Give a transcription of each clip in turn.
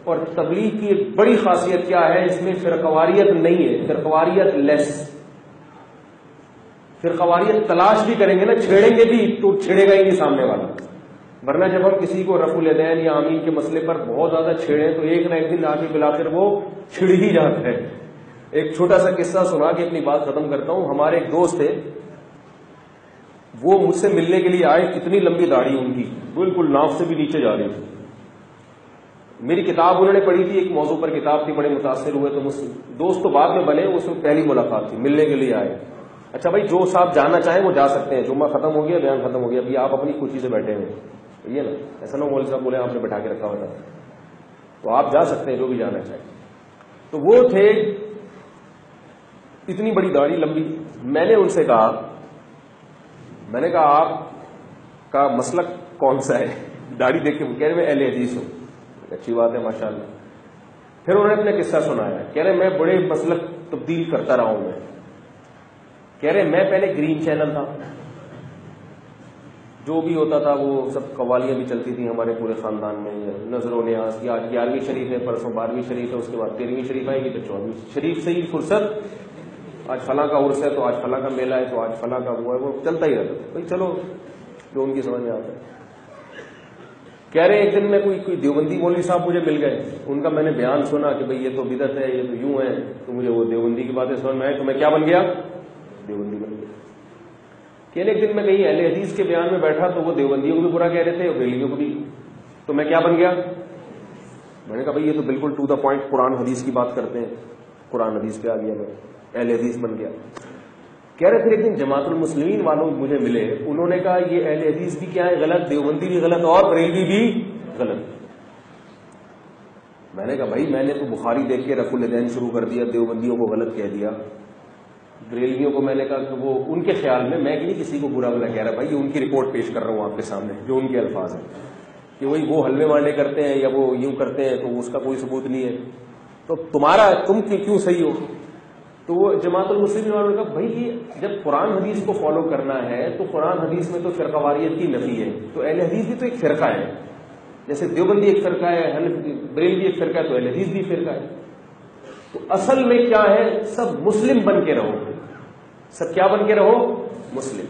اور تبلیغ کی ایک بڑی خاصیت کیا ہے، اس میں فرقواریت نہیں ہے، فرقواریت لیس. فرقواریت تلاش بھی کریں گے نا، چھیڑیں گے بھی تو چھیڑے گا ہی نہیں سامنے والا. ورنہ جب ہم کسی کو رفع الیدین یا آمین کے مسئلے پر بہت زیادہ چھیڑیں تو ایک نہ ایک دن آگے بلاخر وہ چھڑ ہی جاتا ہے. ایک چھوٹا سا قصہ سنا کے اپنی بات ختم کرتا ہوں. ہمارے ایک دوست تھے، وہ مجھ سے ملنے کے لیے آئے، اتنی لمبی داڑھی ان کی بالکل ناف سے بھی نیچے جا رہی تھی. میری کتاب انہوں نے پڑھی تھی، ایک موضوع پر کتاب تھی، بڑے متاثر ہوئے. تو دوست تو بعد میں بنے، اس میں پہلی ملاقات تھی، ملنے کے لیے آئے. اچھا بھائی، جو صاحب جانا چاہیں وہ جا سکتے ہیں، جمعہ ختم ہو گیا، بیان ختم ہو گیا، ابھی آپ اپنی خوشی سے بیٹھے ہوئے. یہ نا ایسا نہ مولوی صاحب بولے آپ نے بٹھا کے رکھا ہوا تھا، تو آپ جا سکتے ہیں جو بھی جانا چاہیں. تو وہ تھے اتنی بڑی داڑھی لمبی. میں نے ان سے کہا، میں نے کہا آپ کا مسلک کون سا ہے؟ داڑھی دیکھ کے وہ کہہ رہے میں اہل حدیث ہوں. اچھی بات ہے ماشاءاللہ. پھر انہوں نے اپنا قصہ سنایا، کہہ رہے میں بڑے مسلک تبدیل کرتا رہا ہوں. میں کہہ رہے میں پہلے گرین چینل تھا، جو بھی ہوتا تھا وہ سب قوالیاں بھی چلتی تھیں ہمارے پورے خاندان میں، نظر و نیاز کی. آج 11ویں شریف ہے، پرسوں 12ویں شریف ہے، اس کے بعد 13ویں شریف آئے گی، تو 14ویں شریف سے ہی فرصت. آج فلاں کا عرس ہے تو آج فلاں کا میلہ ہے تو آج فلاں کا ہوا ہے، وہ چلتا ہی رہتا تھا. بھائی چلو جو ان کی سمجھ میں آتا ہے. کہہ رہے ایک دن میں کوئی دیوبندی مولوی صاح مجھے مل گئے. ان کا میں نے بیان سنا کہ بھئی یہ تو بدعت ہے، یہ تو یوں ہے. تو مجھے وہ دیوبندی کی باتیں سمجھ میں آئی تو میں کیا بن گیا؟ دیوبندی بن گیا. کہ ایک دن میں کہیں اہل حدیث کے بیان میں بیٹھا تو وہ دیوبندیوں کو بھی برا کہہ رہے تھے اور بریلویوں کو بھی. تو میں کیا بن گیا؟ میں نے کہا بھئی یہ تو بالکل ٹو دا پوائنٹ قرآن حدیث کی بات کرتے ہیں. قرآن حدیث پہ آ گیا، میں اہل حدیث بن گیا. کہہ رہے پھر ایک دن جماعت المسلمین والوں مجھے ملے، انہوں نے کہا یہ اہل حدیث بھی کیا ہے غلط، دیوبندی بھی غلط اور بریلوی بھی غلط. میں نے کہا بھائی میں نے تو بخاری دیکھ کے رفع الیدین شروع کر دیا، دیوبندیوں کو غلط کہہ دیا. بریلویوں کو میں نے کہا کہ وہ ان کے خیال میں نہیں کسی کو برا بلا کہہ رہا، بھائی یہ ان کی رپورٹ پیش کر رہا ہوں آپ کے سامنے، جو ان کے الفاظ ہیں کہ وہی وہ حلوے مانڈے کرتے ہیں یا وہ یوں کرتے ہیں تو اس کا کوئی ثبوت نہیں ہے، تو تم کیوں صحیح ہو؟ تو وہ جماعت المسلمین والوں نے کہا بھائی یہ جب قرآن حدیث کو فالو کرنا ہے تو قرآن حدیث میں تو فرقہ واریت کی نفی ہے، تو اہل حدیث بھی تو ایک فرقہ ہے. جیسے دیوبندی ایک فرقہ ہے، بریلوی ایک فرقہ ہے، تو اہل حدیث بھی فرقہ ہے. تو اصل میں کیا ہے، سب مسلم بن کے رہو. سب کیا بن کے رہو؟ مسلم.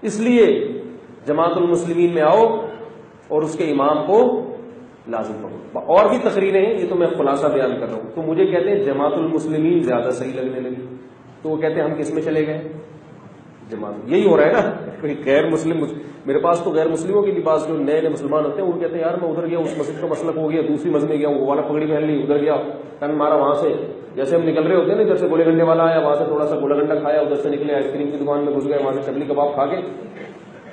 اس لیے جماعت المسلمین میں آؤ اور اس کے امام کو لازم پکڑو. اور بھی تقریریں ہیں، یہ تو میں خلاصہ بیان کر رہا ہوں. تو مجھے کہتے ہیں جماعت المسلمین زیادہ صحیح لگنے لگی، تو وہ کہتے ہیں ہم کس میں چلے گئے؟ جماعت. یہی ہو رہا ہے نا، کوئی غیر مسلم. میرے پاس تو غیر مسلموں کے لباس جو نئے مسلمان ہوتے ہیں وہ کہتے ہیں یار میں ادھر گیا اس مسجد کا مسلک ہو گیا، دوسری مسجد میں گیا وہ والا پگڑی پہن لی، ادھر گیا ٹن مارا وہاں سے. جیسے ہم نکل رہے ہوتے ہیں نا، ادھر سے گولے گنڈے والا آیا، وہاں سے تھوڑا سا گولا گنڈا کھایا، ادھر سے نکلے آئس کریم کی دکان میں گھس گئے، وہاں سے چٹنی کباب کھا کے.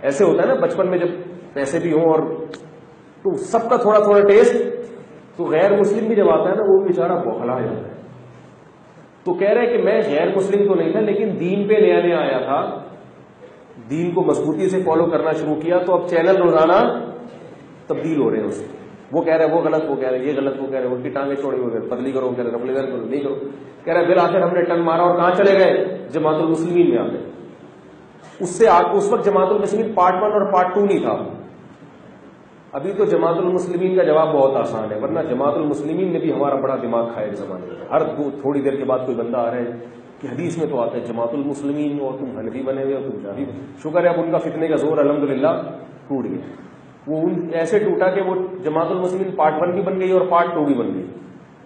ایسے ہوتا ہے نا بچپن میں جب پیسے بھی ہوں اور تو سب کا تھوڑا تھوڑا ٹیسٹ. تو غیر مسلم بھی جب آتا ہے نا وہ بیچارہ بوکھلا جاتا ہے. تو کہہ رہے کہ میں غیر مسلم تو نہیں تھا لیکن دین پہ نیا نیا آیا تھا، دین کو مضبوطی سے فالو کرنا شروع کیا، تو اب چینل روزانہ تبدیل ہو رہے ہیں اس سے. وہ کہہ رہے وہ غلط، وہ کہہ رہے یہ غلط، وہ کہہ رہے ان کی ٹانگیں چھوڑی ہوئے پتلی کرو، کہہ رہے رفع الیدین کرو، نہیں کرو. کہہ رہے بالآخر ہم نے ٹن مارا اور کہاں چلے گئے؟ جماعت المسلمین میں آ گئے. اس وقت جماعت المسلمین پارٹ 1 اور پارٹ 2 نہیں تھا. ابھی تو جماعت المسلمین کا جواب بہت آسان ہے، ورنہ جماعت المسلمین نے بھی ہمارا بڑا دماغ کھایا ایک زمانے میں. ہر تھوڑی دیر کے بعد کوئی بندہ آ رہا ہے کہ حدیث میں تو آتا ہے جماعت المسلمین اور تم حنفی بنے ہوئے اور تم شافعی. شکر ہے اب ان کا فتنے کا زور الحمدللہ ٹوٹ گیا. وہ ایسے ٹوٹا کہ وہ جماعت المسلمین پارٹ 1 بھی بن گئی اور پارٹ 2 بھی بن گئی.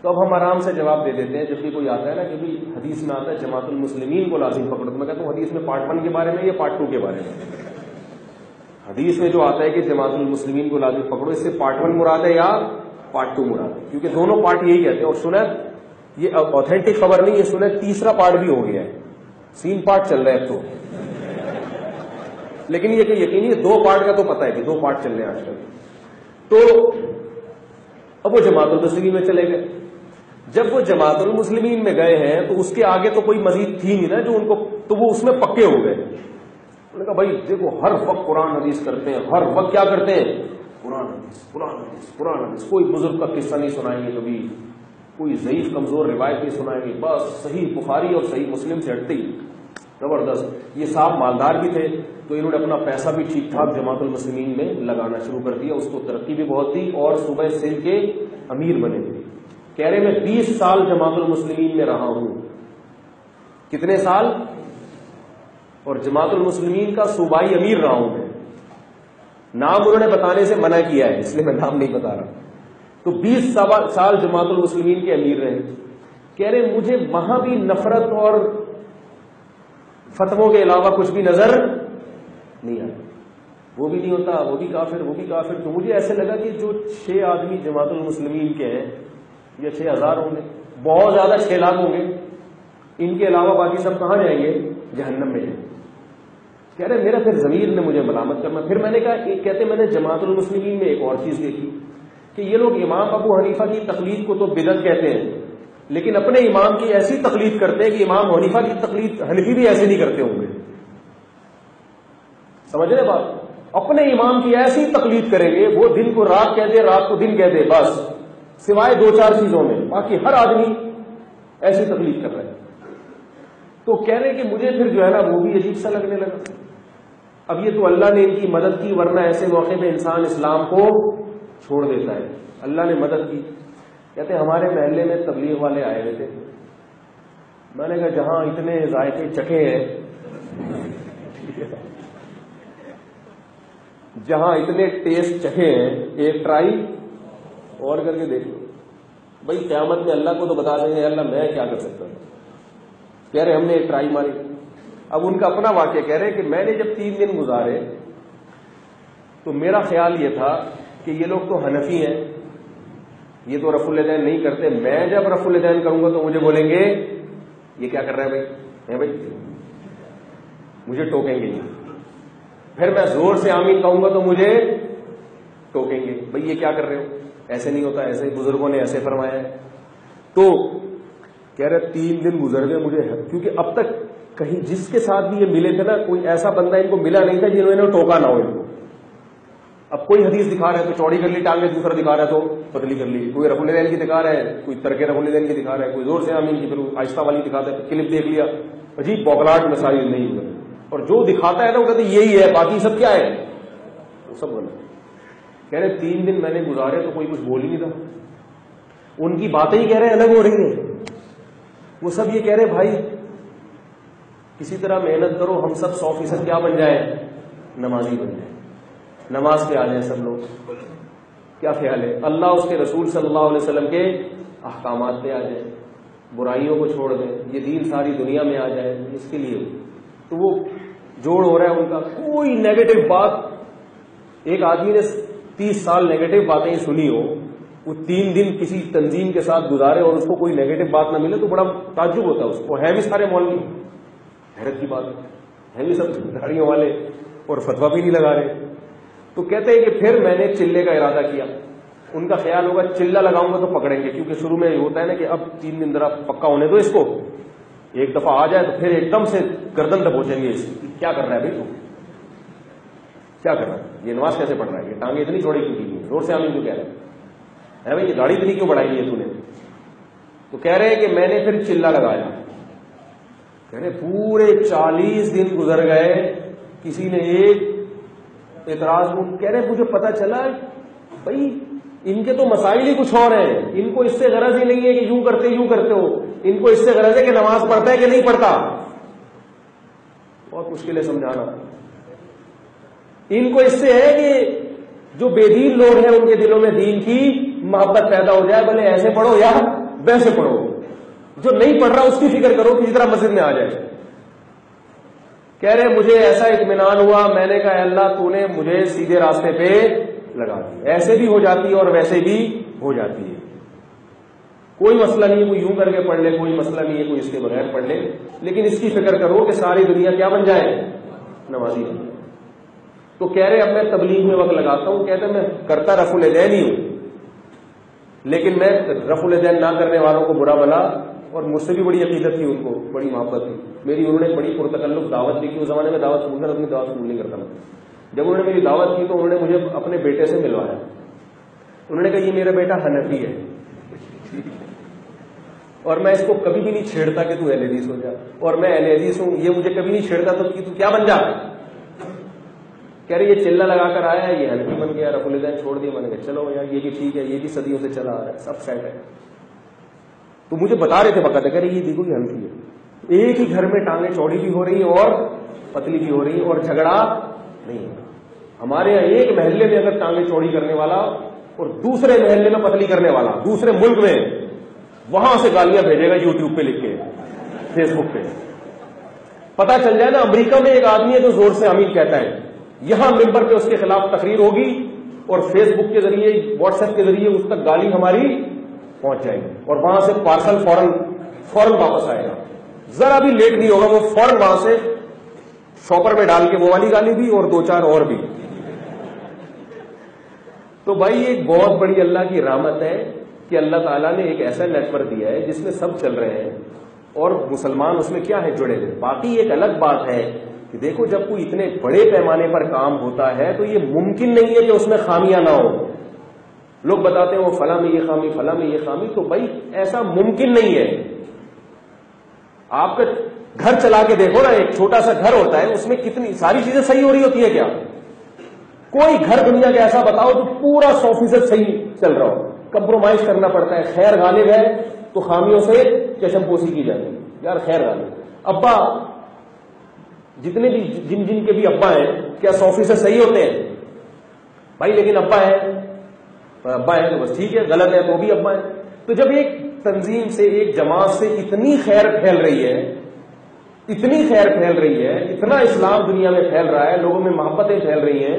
تو اب ہم آرام سے جواب دے دیتے ہیں جب بھی کوئی آتا ہے نا کہ بھی حدیث میں آتا ہے جماعت المسلمین کو لازم پکڑو، تو میں کہتا ہوں حدیث میں پارٹ 1 کے بارے میں یا پارٹ 2 کے بارے میں؟ حدیث میں جو آتا ہے کہ جماعت المسلمین کو لازم پکڑو، اس سے پارٹ 1 مراد ہے یا پارٹ 2 مراد ہے؟ کیونکہ دونوں پارٹ یہی کہتے ہیں. اور سنیں یہ اوتھینٹک خبر نہیں ہے، سنیں تیسرا پارٹ بھی ہو گیا ہے، 3 پارٹ چل رہا ہے اب تو. لیکن یہ کہ یقینی 2 پارٹ کا تو پتہ ہے کہ 2 پارٹ چل رہے ہیں آج کل. تو اب وہ جماعت المسلمین میں چلے گئے. جب وہ جماعت المسلمین میں گئے ہیں تو اس کے آگے تو کوئی مزید تھی نہیں نا جو ان کو، تو وہ اس میں پکے ہو گئے. انہوں نے کہا بھائی دیکھو ہر وقت قرآن حدیث کرتے ہیں، ہر وقت کیا کرتے ہیں؟ قرآن حدیث قرآن حدیث قرآن حدیث. کوئی بزرگ کا قصہ نہیں سنائیں گے کبھی، کوئی ضعیف کمزور روایت نہیں سنائیں گے، بس صحیح بخاری اور صحیح مسلم سے ہٹتے ہی. زبردست. یہ صاحب مالدار بھی تھے تو انہوں نے اپنا پیسہ بھی ٹھیک ٹھاک جماعت المسلمین میں لگانا شروع کر دیا. اس کو ترقی بھی بہت دی اور صوبہ سندھ کے امیر بنے تھے. کہہ رہے میں 20 سال جماعت المسلمین میں رہا ہوں. کتنے سال؟ اور جماعت المسلمین کا صوبائی امیر رہا ہوں میں. نام انہوں نے بتانے سے منع کیا ہے، اس لیے میں نام نہیں بتا رہا. تو 20 سال جماعت المسلمین کے امیر رہے. کہہ رہے مجھے وہاں بھی نفرت اور فتووں کے علاوہ کچھ بھی نظر نہیں آیا. وہ بھی نہیں ہوتا، وہ بھی کافر، وہ بھی کافر. تو مجھے ایسے لگا کہ جو 6 آدمی جماعت المسلمین کے ہیں یا 6000 ہوں گے، بہت زیادہ 6 لاکھ ہوں گے، ان کے علاوہ باقی سب کہاں جائیں گے؟ جہنم میں جائیں. کہہ رہے میرا پھر ضمیر نے مجھے ملامت کرنا. پھر میں نے کہا کہتے میں نے جماعت المسلمین میں ایک اور چیز دیکھی کہ یہ لوگ امام ابو حنیفہ کی تقلید کو تو بدعت کہتے ہیں، لیکن اپنے امام کی ایسی تقلید کرتے ہیں کہ امام حنیفہ کی تقلید حنفی بھی ایسے نہیں کرتے ہوں گے. سمجھ رہے بات؟ اپنے امام کی ایسی تقلید کریں گے، وہ دن کو رات کہہ دے، رات کو دن کہہ دے، بس سوائے 2-4 چیزوں میں، باقی ہر آدمی ایسی تقلید کر رہا ہے. تو کہہ رہے کہ مجھے پھر جو ہے نا وہ بھی عجیب سا لگنے لگا. اب یہ تو اللہ نے ان کی مدد کی، ورنہ ایسے موقع پہ انسان اسلام کو چھوڑ دیتا ہے. اللہ نے مدد کی. کہتے ہمارے محلے میں تبلیغ والے آئے ہوئے تھے. میں نے کہا جہاں اتنے ذائقے چکھے ہیں، جہاں اتنے ٹیسٹ چکھے ہیں، ایک ٹرائی اور کر کے دیکھ لو. بھائی قیامت میں اللہ کو تو بتا دیں گے اللہ میں کیا کر سکتا ہوں. کہہ رہے ہم نے ایک ٹرائی ماری. اب ان کا اپنا واقعہ کہہ رہے کہ میں نے جب 3 دن گزارے تو میرا خیال یہ تھا کہ یہ لوگ تو حنفی ہیں، یہ تو رفع الیدین نہیں کرتے. میں جب رفع الیدین کروں گا تو مجھے بولیں گے یہ کیا کر رہا ہے بھائی، مجھے ٹوکیں گے. پھر میں زور سے آمین کہوں گا تو مجھے ٹوکیں گے، بھائی یہ کیا کر رہے ہو، ایسے نہیں ہوتا، ایسے بزرگوں نے ایسے فرمایا ہے. تو کہہ رہے 3 دن گزر گئے مجھے، کیونکہ اب تک کہیں جس کے ساتھ بھی یہ ملے تھے نا، کوئی ایسا بندہ ان کو ملا نہیں تھا جنہوں نے ٹوکا نہ ہو ان کو. اب کوئی حدیث دکھا رہا ہے تو چوڑی کر لی ٹانگیں، دوسرا دکھا رہا ہے تو پتلی کر لی. کوئی رفع الیدین کی دکھا رہا ہے، کوئی ترک رفع الیدین کی دکھا رہا ہے، کوئی زور سے آمین کی، پھر آہستہ والی دکھاتا ہے، کلپ دیکھ لیا. عجیب بوکلاٹ مسائل نہیں ہوتا. اور جو دکھاتا ہے نا وہ کہتے یہی ہے، باقی سب کیا ہے، وہ سب بنا. کہہ رہے 3 دن میں نے گزارے تو کوئی کچھ بول ہی نہیں تھا. ان کی باتیں ہی کہہ رہے الگ ہو رہی ہیں. وہ سب یہ کہہ رہے بھائی کسی طرح محنت کرو، ہم سب 100% کیا بن جائیں، نمازی بن جائیں، نماز پہ آ جائیں سب لوگ. کیا خیال ہے؟ اللہ اس کے رسول صلی اللہ علیہ وسلم کے احکامات پہ آ جائیں، برائیوں کو چھوڑ دیں، یہ دین ساری دنیا میں آ جائے. اس کے لیے تو وہ جوڑ ہو رہا ہے ان کا. کوئی نیگیٹو بات، ایک آدمی نے 30 سال نیگیٹو باتیں سنی ہو، وہ 3 دن کسی تنظیم کے ساتھ گزارے اور اس کو کوئی نیگیٹو بات نہ ملے تو بڑا تعجب ہوتا ہے اس کو. ہے بھی سارے مولوی، حیرت کی بات ہے بھی سب داڑھیوں والے اور فتویٰ بھی نہیں لگا رہے. تو کہتے ہیں کہ پھر میں نے چلے کا ارادہ کیا. ان کا خیال ہوگا چلہ لگاؤں گا تو پکڑیں گے، کیونکہ شروع میں یہ ہوتا ہے نا کہ اب 3 دن ذرا پکا ہونے دو اس کو، ایک دفعہ آ جائے تو پھر ایک دم سے گردن دبوچیں گے اس کی. کیا کر رہا ہے بھائی تو کیا کر رہا ہے، یہ نماز کیسے پڑھ رہا ہے، یہ ٹانگیں اتنی چوڑی کیوں کی، زور سے آمین کیوں کہہ رہا ہے بھائی، یہ داڑھی اتنی کیوں بڑھائی ہے تو نے. تو کہہ رہے ہیں کہ میں نے پھر چلہ لگایا. کہہ رہے پورے 40 دن گزر گئے، کسی نے ایک اعتراض. کہہ رہے مجھے پتا چلا بھائی ان کے تو مسائل ہی کچھ اور ہیں، ان کو اس سے غرض ہی نہیں ہے کہ یوں کرتے ہو، ان کو اس سے غرض ہے کہ نماز پڑھتا ہے کہ نہیں پڑھتا. بہت مشکل ہے سمجھانا. ان کو اس سے ہے کہ جو بے دین لوگ ہیں ان کے دلوں میں دین کی محبت پیدا ہو جائے، بھلے ایسے پڑھو یا ویسے پڑھو. جو نہیں پڑھ رہا اس کی فکر کرو کسی طرح مسجد میں آ جائے. کہہ رہے مجھے ایسا اطمینان ہوا، میں نے کہا اللہ تو نے مجھے سیدھے راستے پہ لگا دی. ایسے بھی ہو جاتی ہے اور ویسے بھی ہو جاتی ہے، کوئی مسئلہ نہیں ہے. کوئی یوں کر کے پڑھ لے، کوئی مسئلہ نہیں ہے، کوئی اس کے بغیر پڑھ لے، لیکن اس کی فکر کرو کہ ساری دنیا کیا بن جائے، نمازی بن جائے. تو کہہ رہے اب میں تبلیغ میں وقت لگاتا ہوں. کہتے میں کرتا رفع الیدین ہی ہوں، لیکن میں رفع الیدین نہ کرنے والوں کو برا بلا، اور مجھ سے بھی بڑی عقیدت تھی، ان کو بڑی محبت تھی میری. انہوں نے بڑی پرتکلف دعوت دی کہ اس زمانے میں دعوت قبول کر، اپنی دعوت قبول نہیں کرتا میں. جب انہوں نے میری دعوت کی تو انہوں نے مجھے اپنے بیٹے سے ملوایا. انہوں نے کہا یہ میرا بیٹا حنفی ہے اور میں اس کو کبھی بھی نہیں چھیڑتا کہ تو اہل حدیث ہو جا، اور میں اہل حدیث ہوں، یہ مجھے کبھی نہیں چھیڑتا تو کیا بن جا. کہہ رہے یہ چلہ لگا کر آیا ہے، یہ حنفی بن گیا، رفع الیدین چھوڑ دیا. میں نے کہا چلو یار یہ بھی ٹھیک ہے، یہ بھی صدیوں سے چلا آ رہا ہے، سب سیٹ ہے. تو مجھے بتا رہے تھے باقاعدہ، کہہ رہے یہ دیکھو یہ حنفی ہے. ایک ہی گھر میں ٹانگیں چوڑی بھی ہو رہی ہیں اور پتلی بھی ہو رہی ہیں اور جھگڑا نہیں ہو رہا. ہمارے یہاں ایک محلے میں اگر ٹانگیں چوڑی کرنے والا اور دوسرے محلے میں پتلی کرنے والا دوسرے ملک میں، وہاں سے گالیاں بھیجے گا یوٹیوب پہ لکھ کے، فیس بک پہ. پتا چل جائے نا امریکہ میں ایک آدمی ہے جو زور سے آمین کہتا ہے، یہاں ممبر پہ اس کے خلاف تقریر ہوگی اور فیس بک کے ذریعے واٹس ایپ کے ذریعے اس تک گالی ہماری پہنچ جائے گی اور وہاں سے پارسل فوراً واپس آئے گا. ذرا بھی لیٹ نہیں ہوگا، وہ فوراً وہاں سے شاپر میں ڈال کے وہ والی گالی بھی اور دو چار اور بھی. تو بھائی ایک بہت بڑی اللہ کی رحمت ہے کہ اللہ تعالیٰ نے ایک ایسا نیٹ ورک دیا ہے جس میں سب چل رہے ہیں اور مسلمان اس میں کیا ہے جڑے ہوئے. باقی ایک الگ بات ہے کہ دیکھو جب کوئی اتنے بڑے پیمانے پر کام ہوتا ہے تو یہ ممکن نہیں ہے کہ اس میں خامیاں نہ ہو. لوگ بتاتے ہیں وہ فلاں میں یہ خامی، فلاں میں یہ خامی، تو بھائی ایسا ممکن نہیں ہے. آپ کا گھر چلا کے دیکھو نا، ایک چھوٹا سا گھر ہوتا ہے، اس میں کتنی ساری چیزیں صحیح ہو رہی ہوتی ہے کیا؟ کوئی گھر دنیا کا ایسا بتاؤ جو پورا 100% صحیح چل رہا ہو. کمپرومائز کرنا پڑتا ہے. خیر غالب ہے تو خامیوں سے چشم پوشی کی جاتی ہے. یار خیر غالب ابا، جتنے بھی جن کے بھی ابا ہیں کیا 100% صحیح ہوتے ہیں بھائی؟ لیکن ابا ہے تو بس ٹھیک ہے، غلط ہے تو بھی ابا ہے. تو جب ایک تنظیم سے ایک جماعت سے اتنی خیر پھیل رہی ہے، اتنی خیر پھیل رہی ہے، اتنا اسلام دنیا میں پھیل رہا ہے، لوگوں میں محبتیں پھیل رہی ہیں،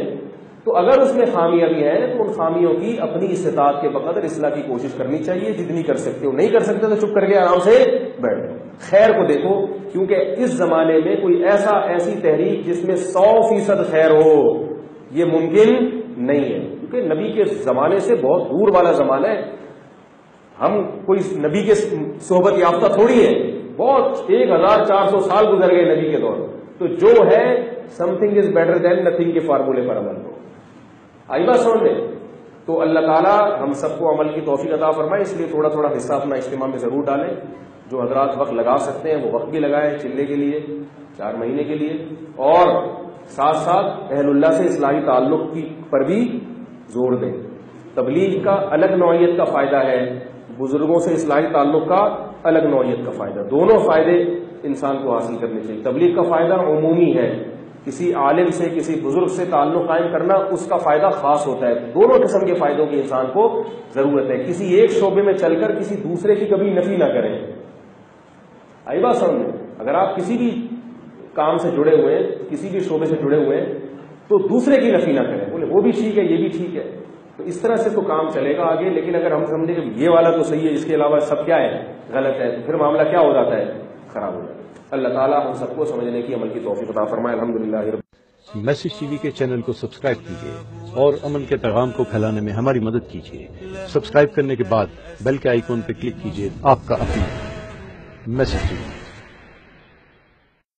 تو اگر اس میں خامیاں بھی ہیں تو ان خامیوں کی اپنی استطاعت کے بقدر اصلاح کی کوشش کرنی چاہیے. جتنی کر سکتے ہو، نہیں کر سکتے تو چپ کر کے آرام سے بیٹھ جاؤ. خیر کو دیکھو، کیونکہ اس زمانے میں کوئی ایسی تحریک جس میں 100% خیر ہو یہ ممکن نہیں ہے، کیونکہ نبی کے زمانے سے بہت دور والا زمانہ ہے. ہم کوئی نبی کے صحبت یافتہ تھوڑی ہے، بہت 1400 سال گزر گئے نبی کے دور. تو جو ہے some thing is better than nothing کے فارمولے پر عمل کرو. آئی بات سمجھ میں؟ تو اللہ تعالیٰ ہم سب کو عمل کی توفیق عطا فرمائے. اس لیے تھوڑا تھوڑا حصہ اپنا اجتماع میں ضرور ڈالیں. جو حضرات وقت لگا سکتے ہیں وہ وقت بھی لگائیں، چلے کے لیے 4 مہینے کے لیے، اور ساتھ ساتھ اہل اللہ سے اصلاحی تعلق پر بھی زور دیں. تبلیغ کا الگ نوعیت کا فائدہ ہے، بزرگوں سے اصلاحی تعلق کا الگ نوعیت کا فائدہ. دونوں فائدے انسان کو حاصل کرنے چاہیے. تبلیغ کا فائدہ عمومی ہے، کسی عالم سے کسی بزرگ سے تعلق قائم کرنا اس کا فائدہ خاص ہوتا ہے. دونوں قسم کے فائدوں کی انسان کو ضرورت ہے. کسی ایک شعبے میں چل کر کسی دوسرے کی کبھی نفی نہ کریں. آئی بات سمجھ میں؟ اگر آپ کسی بھی کام سے جڑے ہوئے ہیں، کسی بھی شعبے سے جڑے ہوئے ہیں، تو دوسرے کی نفی نہ کریں. بولے وہ بھی ٹھیک ہے یہ بھی ٹھیک ہے، تو اس طرح سے تو کام چلے گا آگے. لیکن اگر ہم سمجھیں کہ یہ والا تو صحیح ہے، اس کے علاوہ سب کیا ہے غلط ہے، تو پھر معاملہ کیا ہو جاتا ہے؟ خراب ہو جاتا ہے. اللہ تعالیٰ ہم سب کو سمجھنے کی عمل کی توفیق عطا فرمائے. الحمدللہ. میسج ٹی وی کے چینل کو سبسکرائب کیجیے اور امن کے پیغام کو پھیلانے میں ہماری مدد کیجیے. سبسکرائب کرنے کے بعد بیل کے آئیکن پر کلک کیجیے. آپ کا اپنا میسج ٹی وی.